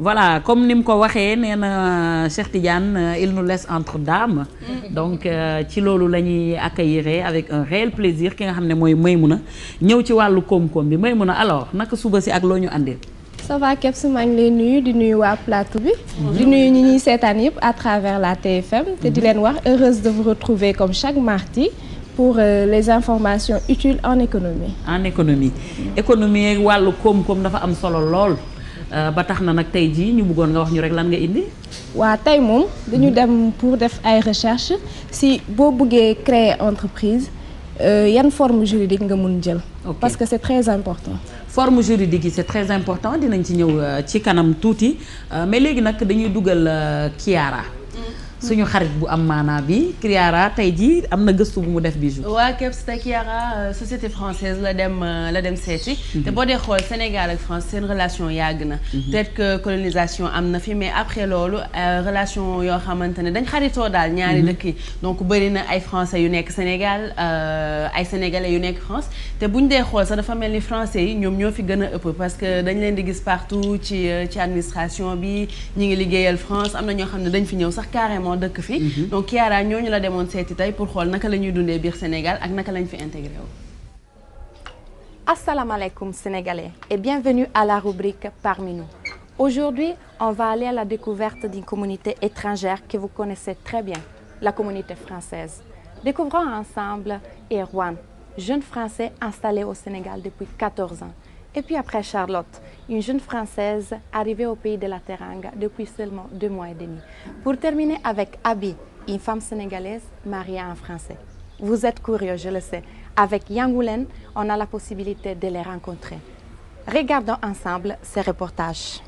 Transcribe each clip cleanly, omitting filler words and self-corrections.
Voilà, comme ni mu ko waxee nee na Cheikh Tidiane il nous laisse entre dames. Donc ci loolu la ñuy accueillir avec un réel plaisir ki nga xam ne mooy Maïmouna ñëw ci wàllu koom-koom bi Maïmouna alors naka suba si ak loo ñu andil. Ça va Kebs maa ngi lay nuyu di nuyu waa plateau bi. di nuyu ñi ñuy seetaan yëpp à travers la TFM. te di leen wax heureuse de vous retrouver comme chaque mardi pour les informations utiles en économie. En économie économie wàllu koom-koom dafa am solo lool. ba tax na nag tey jii ñu bëggoon nga wax ñu rek lan nga indi. waa tey moom dañu dem pour def ay recherche si boo bëggee créer entreprise yan forme juridique nga mun jël. parce que c'est très important. forme juridique yi c'est très important dinañ ci ñëw ci kanam tuuti mais léegi nag dañuy dugal Kiara. suñu xarit bu am maanaa bi Kiara tey jii am na gëstu bu mu def Bijou. waa Kebs te Kiara société française la dem seeti. te boo dee xool Sénégal ak France seen relation yàgg na. peut-être que colonisation am na fi mais après loolu relation yoo xamante ne dañ xaritoo daal ñaari dëkk yi. donc bëri na ay français yu nekk Sénégal ay sénégalais yu nekk France te buñ dee xool sax dafa mel ni français yi ñoom ñoo fi gën a ëpp parce que dañ leen di gis partout ci administration bi ñi ngi liggéeyal France am na ñoo xam ne dañ fi ñëw sax carrément. dëkk fi donc Kiara ñooñu la demoon seeti tey pour xool naka la ñuy dundee biir Sénégal ak naka lañ fi intégré wu. Assalamu alaikum Sénégalais et bienvenue à la rubrique Parmi nous. Aujourd'hui, on va aller à la découverte d'une communauté étrangère que vous connaissez très bien, la communauté française. Découvrons ensemble Erwan, jeune Français installé au Sénégal depuis 14 ans. Et puis après Charlotte, une jeune Française arrivée au pays de la Teranga depuis seulement 2 mois et demi. Pour terminer avec Abi, une femme sénégalaise mariée à un Français. Vous êtes curieux, je le sais. Avec Yangoulen, on a la possibilité de les rencontrer. Regardons ensemble ces reportages.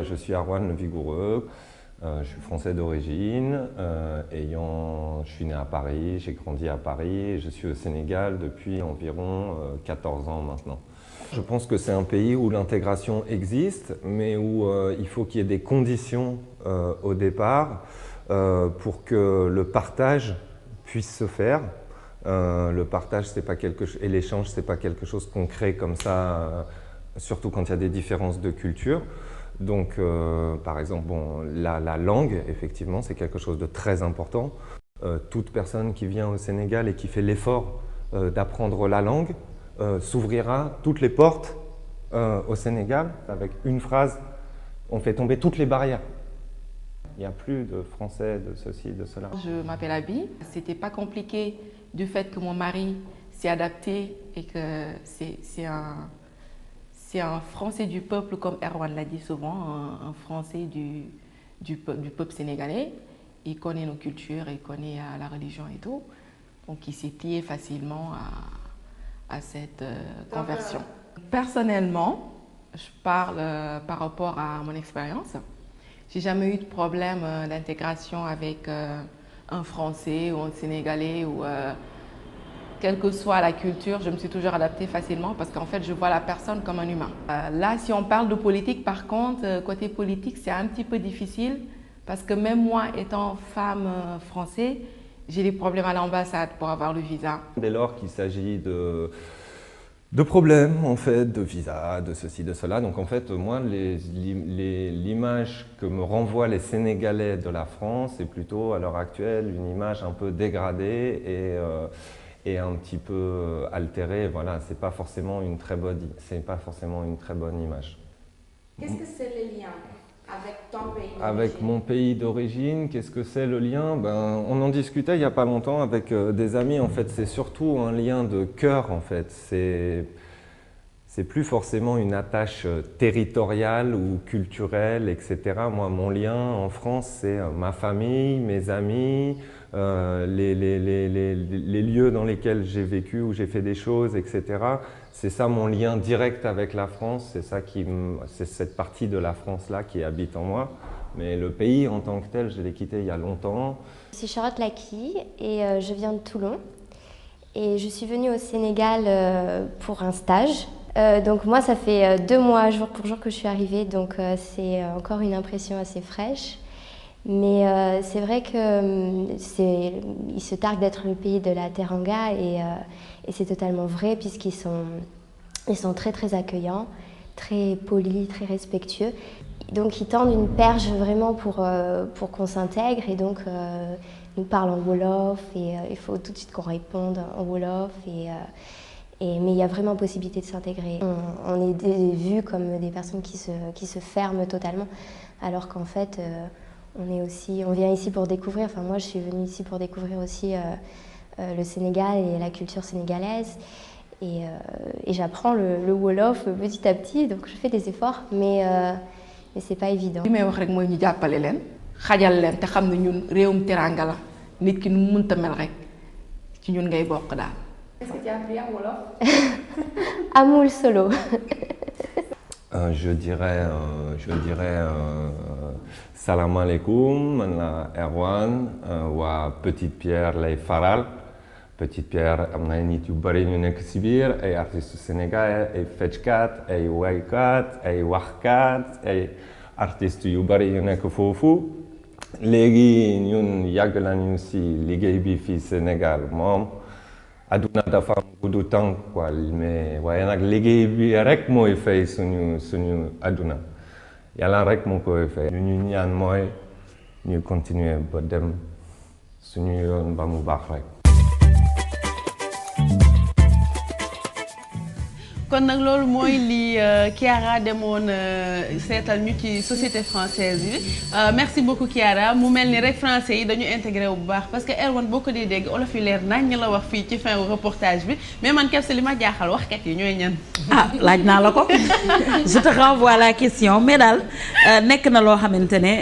Je suis Erwan Le Vigoureux, je suis français d'origine, je suis né à Paris, j'ai grandi à Paris et je suis au Sénégal depuis environ 14 ans maintenant. Je pense que c'est un pays où l'intégration existe, mais où il faut qu'il y ait des conditions au départ pour que le partage puisse se faire. Le partage c'est pas et l'échange c'est pas quelque chose qu'on crée comme ça, surtout quand il y a des différences de culture. Donc, par exemple, la langue, effectivement, c'est quelque chose de très important. Toute personne qui vient au Sénégal et qui fait l'effort d'apprendre la langue s'ouvrira toutes les portes au Sénégal. Avec une phrase, on fait tomber toutes les barrières. Il n'y a plus de français, de ceci, de cela. Je m'appelle Abi. C'était pas compliqué du fait que mon mari s'est adapté et que c'est un Français du peuple, comme Erwan l'a dit souvent, un Français du peuple sénégalais. Il connaît nos cultures, il connaît la religion et tout. Donc il s'est plié facilement à cette conversion. Personnellement, je parle par rapport à mon expérience. J'ai jamais eu de problème d'intégration avec un Français ou un Sénégalais ou quelle que soit la culture, je me suis toujours adaptée facilement parce qu'en fait, je vois la personne comme un humain. Là, si on parle de politique, par contre, côté politique, c'est un petit peu difficile parce que même moi, étant femme française, j'ai des problèmes à l'ambassade pour avoir le visa. Dès lors qu'il s'agit de problèmes, en fait, de visa, de ceci, de cela. Donc, en fait, moi, l'image que me renvoient les Sénégalais de la France, c'est plutôt, à l'heure actuelle, une image un peu dégradée et un petit peu altérée. Voilà, c'est pas forcément une très bonne image. Qu'est-ce que c'est le lien avec ton pays d'origine? Avec mon pays d'origine, qu'est-ce que c'est le lien? On en discutait il n'y a pas longtemps avec des amis. En fait, c'est surtout un lien de cœur. En fait, c'est plus forcément une attache territoriale ou culturelle, etc. Moi, mon lien en France, c'est ma famille, mes amis, les lieux dans lesquels j'ai vécu, où j'ai fait des choses, etc. C'est ça mon lien direct avec la France, c'est cette partie de la France-là qui habite en moi. Mais le pays en tant que tel, je l'ai quitté il y a longtemps. Je suis Charlotte Laki et je viens de Toulon. Et je suis venue au Sénégal pour un stage. Donc moi, ça fait 2 mois jour pour jour que je suis arrivée, donc c'est encore une impression assez fraîche. Mais c'est vrai qu'il se targue d'être le pays de la teranga et c'est totalement vrai puisqu'ils sont très très accueillants, très polis, très respectueux. Donc ils tendent une perche vraiment pour qu'on s'intègre et donc nous parlent en Wolof et il faut tout de suite qu'on réponde en Wolof mais il y a vraiment possibilité de s'intégrer. On est vus comme des personnes qui se ferment totalement alors qu'en fait on vient ici pour découvrir, enfin moi je suis venue ici pour découvrir aussi le Sénégal et la culture sénégalaise et j'apprends le Wolof petit à petit donc je fais des efforts mais c'est pas évident. li may wax rek mooy ñu jàppale leen xajal leen te xam ne ñun réewum teranga la nit ki nu mënta mel rek ci ñun ngay bokk daal. Est-ce que tu as appris en Wolof? Amul solo. Je dirais salam alaikum, man la Erwan, waa Petite Pierre lay faral. Petite Pierre am na ay nit yu bari ñu nekk ci biir ay artistes sénégalais ay fecckat ay waykat ay waxkat ay artistes yu bari yu nekk foofu léegi ñun yàgg nañu ci liggéey bi fii Sénégal moom àdduna dafa am gudd tànk quoi mais waaye nag liggéey bi rek mooy fay suñu àdduna yàlla rek moo koy fay ñu ñaan mooy ñu continuer ba dem suñu yoon ba mu baax rek. kon nag loolu mooy li Kiara demoon seetal ñu ci société française bi merci beaucoup Kiara mu mel ni rek français yi dañu intégré wu bu baax parce que Erwan boo ko dee dégg olof yi leer nañ la wax fii ci fin reportage bi mais man Kebs li ma jaaxal waxkat yi ñooy ñan. laaj naa la ko je te renvoie la question mais daal nekk na loo xamante ne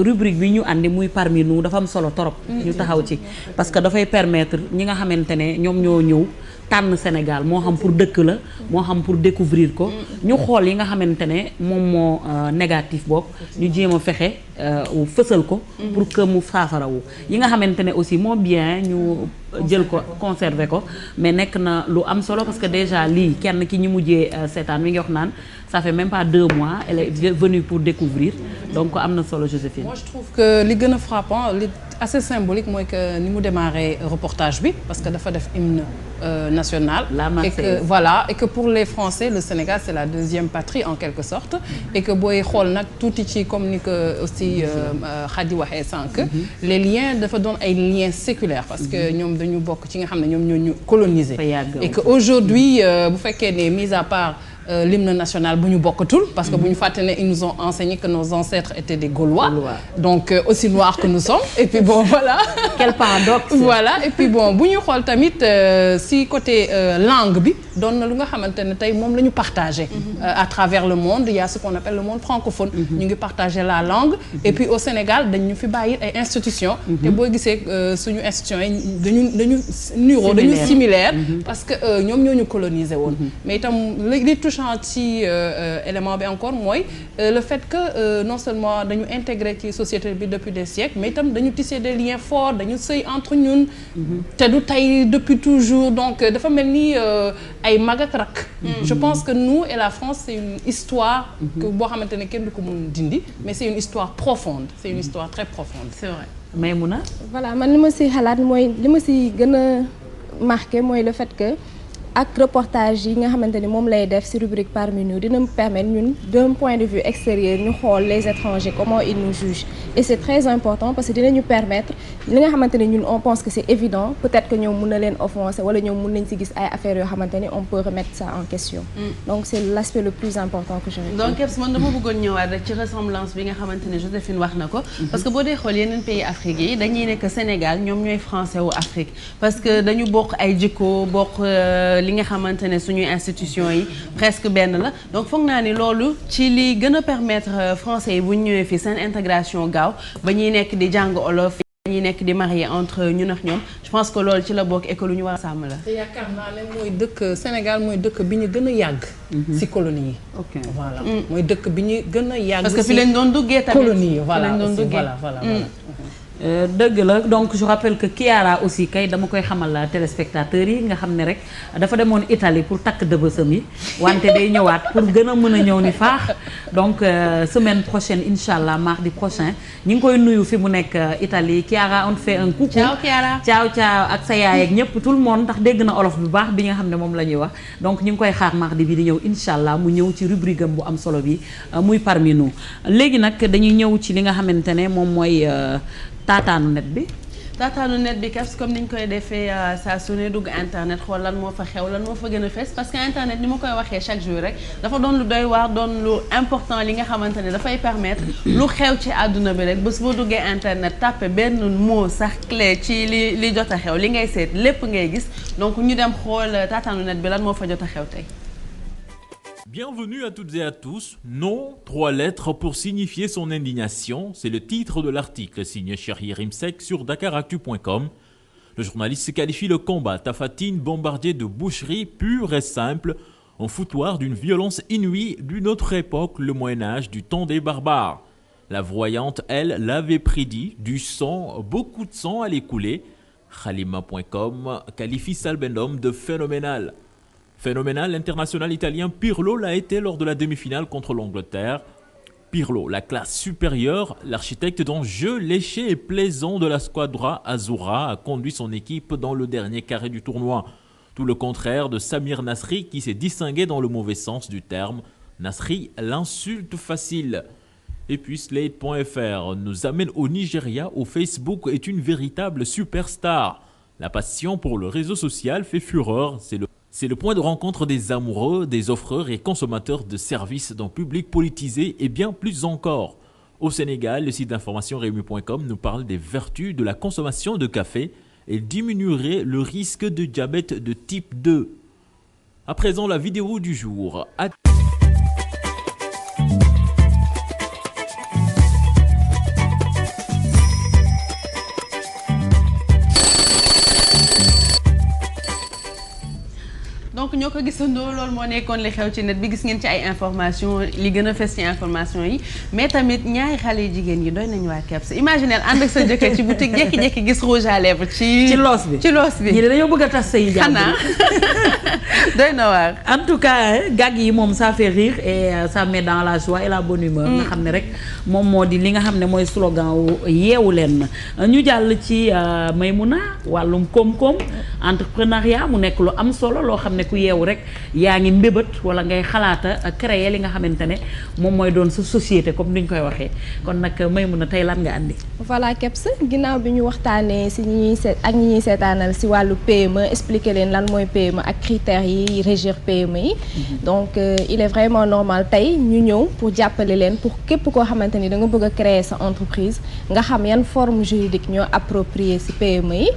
rubrique bi ñu andi muy parmi nous dafa am solo torop ñu taxaw ci parce que dafay permettre ñi nga xamante ne ñoom ñoo ñëw. tànn Sénégal moo xam pour dëkk la moo xam pour découvrir ko ñu xool yi nga xamante ne moom moo négatif boobu ñu jéem a fexe fësal ko pour que mu saafarawu yi nga xamante ne aussi moo bien ñu jël ko conserver ko mais nekk na lu am solo parce que déjà lii kenn ki ñu mujjee seetaan mi ngi wax naan ça fait même pas 2 mois elle est venue pour découvrir donc am na solo Joséphine. Moi je trouve que li gën a frappant li assez symbolique mooy que ni mu démarré reportage bi parce que dafa def hymne national et que voilà et que pour les Français le Sénégal c'est la deuxième patrie en quelque sorte et que booy xool nag tuuti ci comme ni que aussi Khady waxee sànq les liens dafa doon ay liens séculaires parce que ñoom dañu bokk ci nga xam ne ñoom ñoo ñu coloniser et que aujourd'hui bu fekkee ne mis à part l'hymne national bu ñu bokkatul parce que bu ñu fàtte ne ils nous ont enseigné que nos ancêtres étaient des Gaulois donc aussi noirs que nous sommes et puis bon voilà quel paradoxe voilà et puis bon bu ñu xool tamit si côté langue bi doon na lu nga xamante ne tey moom la ñu partagé à travers le monde il y a ce qu'on appelle le monde francophone ñu ngi partager la langue et puis au Sénégal dañu fi bàyyi ay institutions te boo gisee suñu institutions yi dañu nuroo dañu similaire parce que ñoom ñoo ñu coloniser woon mais itam li touchant ci élément bi encore mooy le fait que non seulement dañu intégré ci société bi depuis des siècles mais itam dañu tisser des liens forts dañu sëy entre ñun te du tey depuis toujours donc dafa mel ni ay mag ak rak je pense que nous et la France c'est une histoire que boo xamante ne kenn du ko mën dindi mais c'est une histoire profonde c'est une histoire très profonde c'est vrai Maïmouna voilà man li ma si xalaat mooy li ma si gën a marqué mooy le fait que ak reportage yi nga xamante ni moom lay def ci rubrique parmi nous dina me permettre ñun d'un point de vue extérieur ñu xool les étrangers comment ils nous jugent et c'est très important parce que dinañu permettre li nga xamante ni ñun on pense que c'est évident peut-être que ñoom mën na leen offenser wala ñoom mën nañ ci gis ay affaires yoo xamante ni on peut remettre ça en question donc c'est l'aspect le plus important que je veux donc Kebs man dama bëggoon ñëwaat rek ci ressemblance bi nga xamante ne Joséphine wax na ko parce que boo dee xool yeneen pays Afrique yi dañuy nekk Sénégal ñoom ñooy français wu Afrique parce que dañu bokk ay jikko bokk li nga xamante ne suñuy institution yi presque benn la donc foog naa ni loolu ci li gën a permettre français yi bu ñu ñëwee fii seen intégration gaaw ba ñuy nekk di jàng olof ñi nekk di marié entre ñun ak ñoom je pense que loolu ci la bokk et que lu ñu war a sàmm la. te yaakaar naa ne mooy dëkk Sénégal mooy dëkk bi ñu gën a yàgg. ci colonie yi. ok voilà mooy dëkk bi ñu gën a yàgg. parce que fi lañ doon duggee tamit colonie yi voilà fi lañ doon aussi duggee. voilà. dëgg la donc je rappelle que Chiara aussi kay dama koy xamal téléspectateurs yi nga xam ne rek dafa demoon Italie pour takk dëbësam yi wante day ñëwaat pour gën a mën a ñëw ni faax donc semaine prochaine incha allah mardi prochain ñi ngi koy nuyu fi mu nekk Italie Chiara on fait un coucou. ciao Chiara ciao ak sa yaay ak ñëpp tout le monde ndax dégg na olof bu baax bi nga xam ne moom la ñuy wax donc ñu ngi koy xaar mardi bi di ñëw incha allah mu ñëw ci rubrique am bu am solo bi muy parmi nous léegi nag dañuy ñëw ci li nga xamante ne moom mooy taataanu net bi. taataanu net bi kas comme ni ñu koy defee saa su ne dugg internet xool lan moo fa xew lan moo fa gën a fees parce que internet ni ma koy waxee chaque jour rek dafa doon lu doy waar doon lu important li nga xamante ne dafay permettre lu xew ci àdduna bi rek bés boo duggee internet tàppe benn mot sax clé ci li jot a xew li ngay seet lépp ngay gis donc ñu dem xool taataanu net bi lan moo fa jot a xew tey. Bienvenue à toutes et à tous. Non, 3 lettres pour signifier son indignation. C'est le titre de l'article signé Cheikh Rimsek sur dakaractu.com. Le journaliste qualifie le combat Tafatine, bombardier de boucherie pure et simple, en foutoir d'une violence inouïe d'une autre époque, le Moyen-Âge, du temps des barbares. La voyante, elle, l'avait prédit. Du sang, beaucoup de sang allait couler. Khalima.com qualifie Salbendum de phénoménal. Phénoménal, l'international italien Pirlo l'a été lors de la demi-finale contre l'Angleterre. Pirlo, la classe supérieure, l'architecte d'un jeu léché et plaisant de la squadra Azzurra a conduit son équipe dans le dernier carré du tournoi. Tout le contraire de Samir Nasri qui s'est distingué dans le mauvais sens du terme. Nasri, l'insulte facile. Et puis Slate.fr nous amène au Nigeria où Facebook est une véritable superstar. La passion pour le réseau social fait fureur, c'est le point de rencontre des amoureux, des offreurs et consommateurs de services d'un public politisé et bien plus encore. Au Sénégal, le site d'information Rewmi.com nous parle des vertus de la consommation de café et diminuerait le risque de diabète de type 2. À présent, la vidéo du jour. donc ñoo ko gisandoo loolu moo nekkoon li xew ci net bi gis ngeen ci ay information li gën a fes ci information yi mais tamit ñaari xale yu jigéen yi doy nañu waa Kebs imaginer ànd ak sa jëkkër ci boutique jékki-jékki gis rouge à lèvres ci loos bi ñi dañoo bëgg a tas say jàmm xanaa doy na waar en tout cas gag yi moom ça fait rire et ça met dans la joie et la bonne humeur nga xam ne rek moom moo di li nga xam ne mooy slogan wu yeewu leen ñu jàll ci Maymuna wàllum koom-koom entrepreneuriat mu nekk lu am solo loo xam ne ku yeewu rek yaa ngi mbébét wala ngay xalaata créer li nga xamante ne moom mooy doon sa société comme ni ñu koy waxee kon nag Maymuna tey lan nga andi. voilà Kebs ginnaaw bi ñu waxtaanee si ñi ñuy seetaanal si wàllu PME expliquer leen lan mooy PME ak critères yi régir PME yi. donc il est vraiment normal tey ñu ñëw pour jàppale leen pour képp koo xamante ni da nga bëgg a créer sa entreprise nga xam yan forme juridique ñoo approprié si PME yi.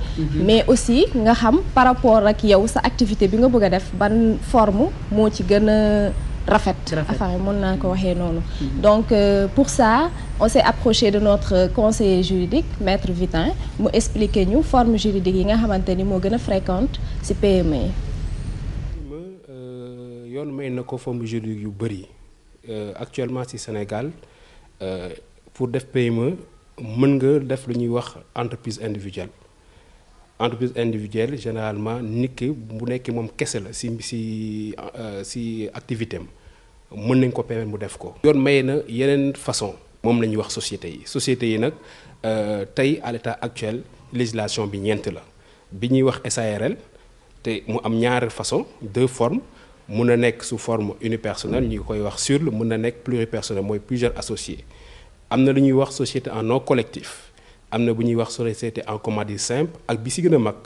mais aussi nga xam par rapport ak yow sa activité bi nga bëgg a def ban forme moo ci gën a rafet affaire mën naa ko waxee noonu donc pour ça on s'est approché de notre conseiller juridique maître Vitin mu expliquer ñu forme juridique yi nga xamante ni moo gën a fréquente ci PME yi yoon may na ko forme juridique yu bëri actuellement ci Sénégal pour def PME mën nga def lu ñuy wax entreprise individuelle généralement nit ki bu nekkee moom kese la ci activité am mën nañ ko permettre mu def ko. yoon may na yeneen façon moom la ñuy wax société yi nag tey à l'état actuel législation bi ñeent la bi ñuy wax SARL te mu am ñaari façon deux formes mun na nekk sous forme unipersonnelle ñu koy wax SURL mun na nekk pluripersonnel mooy plusieurs associés am na lu ñuy wax société en nom collectif. am na bu ñuy wax société en commandite simple ak bi ci gën a mag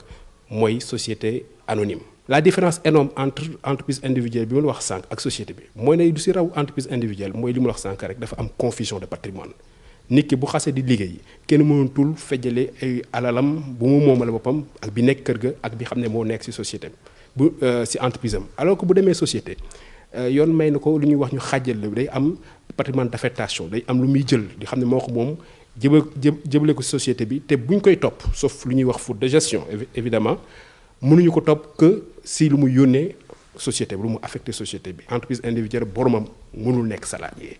mooy société anonyme. la différence énorme entre entreprise individuelle bi ma la wax sànq ak société bi mooy ne du ci raw entreprise individuelle mooy li ma la wax sànq rek dafa am confusion de patrimoine nit ki bu xasee di liggéey kenn mënatul fejjale ay alalam bu mu moomale boppam ak bi nekk kër ga ak bi xam ne moo nekk ci société bu ci entreprise am alors que bu demee société yoon may na ko lu ñuy wax ñu xàjjal la day am patrimoine d'affectation day am lu muy jël di xam ne moo ko moom. jëbale ko société bi te buñ koy topp sauf lu ñuy wax faute de gestion évidemment mënuñu ko topp que si lu mu yónnee société bi lu mu affecté société bi entreprise individuelle boromam mënul nekk salarié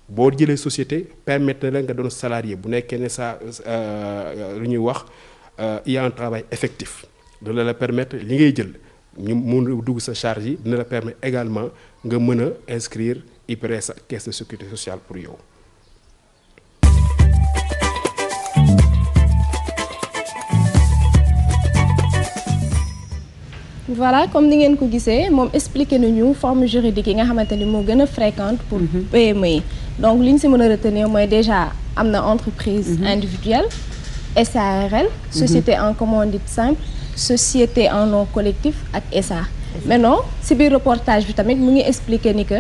boo jëlee société permettre la nga doon salarié bu nekkee ne sa lu ñuy wax il y a un travail effectif dina la permettre li ngay jël ñu mun dugg sa charge yi dina la permettre également nga mën a inscrire IPRES sa caisse de sécurité sociale pour yow. Voilà, comme ni ngeen ko gisee moom expliqué nañu forme juridique yi nga xamante ni moo gën a fréquente pour PME yi. Donc li ñu si mën a retenir mooy déjà am na entreprise individuelle, SARL, société en commandite simple, société en nom collectif ak SA. Maintenant si biir reportage bi tamit mu ngi expliqué ni que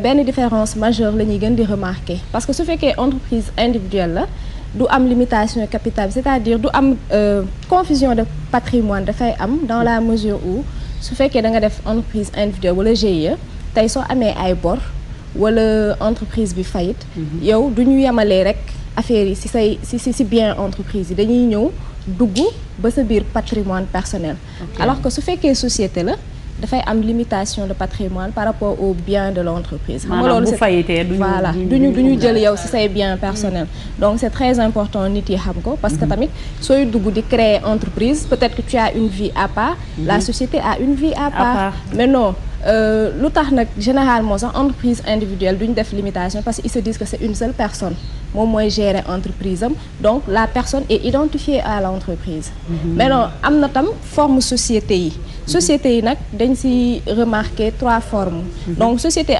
benn différence majeure la ñuy gën di remarquer parce que su fekkee entreprise individuelle la du am limitation capital c'est-à-dire du am confusion de patrimoine dafay am dans la mesure où su fekkee da nga def entreprise individuelle wala GIE tey soo amee ay bor wala entreprise bi faillite yow du ñu yemalee rek affaire yi si bien entreprise yi dañuy ñëw dugg ba sa biir patrimoine personnel alors que su fekkee société la dafay am limitation de patrimoine par rapport aux biens de l'entreprise. xam nga loolu bu fayitee voilà duñu jël yow ci say biens personnels. Donc c'est très important nit yi xam ko parce que tamit sooy dugg di créer entreprise peut-être que tu as une vie à part. La société a une vie à part. Mais non lu tax nag généralement sax entreprise individuelle duñ def limitation parce qu'ils se disent que c'est une seule personne moom mooy gérer entreprise am donc la personne est identifiée à l'entreprise. Mais non am na tam forme société yi. Société yi nag dañ ci remarquer 3 formes. Donc société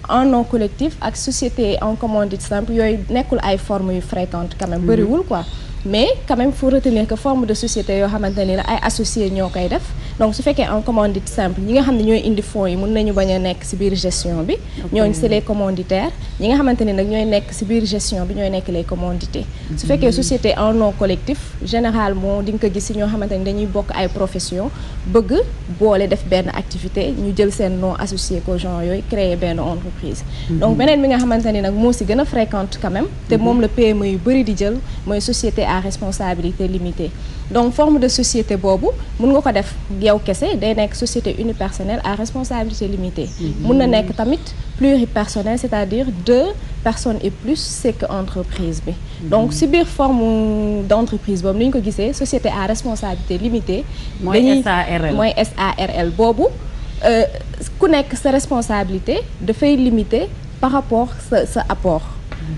en nom collectif ak société en commandite simple yooyu nekkul ay formes yu fréquentes quand même bëriwul quoi. Mais quand même faut retenir que forme de société yoo xamante ni la ay associés ñoo koy def donc su fekkee en commandite simple ñi nga xam ne ñooy indi fonds yi mën nañu bañ a nekk ci biir gestion bi. ñooñu c'est les commanditaires ñi nga xamante ni nag ñooy nekk ci biir gestion bi ñooy nekk les commandités. su fekkee société en nom collectif généralement di nga ko gis ci ñoo xamante ni dañuy bokk ay profession bëgg boole def benn activité ñu jël seen nom associé ko genre yooyu créer benn entreprise. Donc beneen bi nga xamante ni nag moo ci gën a fréquente quand même te moom la PME yu bari di jël mooy société à responsabilité limitée. Donc forme de société boobu mën nga ko def yow kese day nekk société unipersonnelle à responsabilité limitée. Mën na nekk tamit pluripersonnel c'est-à-dire 2 personnes et plus c'est que entreprise bi. Donc si biir forme d'entreprise boobu ni ñu ko gisee société à responsabilité limitée. mooy SARL mooy SARL boobu ku nekk sa responsabilité dafay limité par rapport sa apport.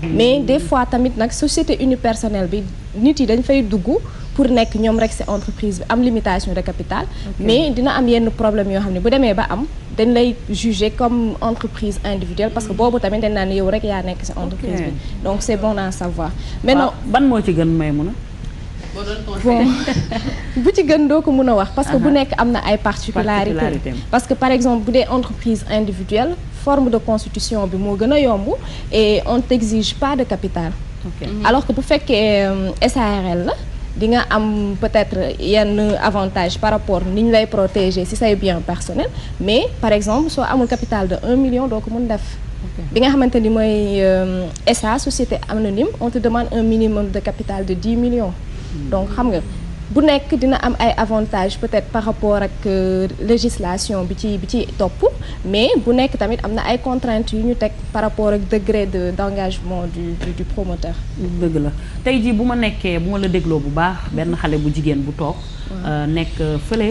Mais des fois tamit nag société unipersonnelle bi nit yi dañ fay dugg pour nekk ñoom rek ci entreprise bi am limitation de capital. Mais dina am yenn problème yoo xam ne bu demee ba am dañ lay juger comme entreprise individuelle parce que boobu tamit dañ naan yow rek yaa nekk ci entreprise bi. Donc c'est bon à savoir. Maintenant ban moo ci gën Maïmouna. Bon bu ci gën doo ko mën a wax parce que bu nekk am na ay particularités. Parce que par exemple bu dee entreprise individuelle forme de constitution bi moo gën a yomb et on t'exige pas de capital. Alors que bu fekkee SARL la di nga am peut-être yenn avantage par rapport ni ñu lay protéger ci say biens personnels mais par exemple soo amul capital de 1 million doo ko mën def. bi nga xamante ni mooy SA société anonyme on te demande un minimum de capital de 10 millions. Donc xam nga bu nekk dina am ay avantages peut-être par rapport ak législation bi ci topp mais bu nekk tamit am na ay contraintes yu ñu teg par rapport ak degré d'engagement du promoteur. dëgg la tey jii bu ma la dégloo bu baax benn xale bu jigéen bu toog nekk fële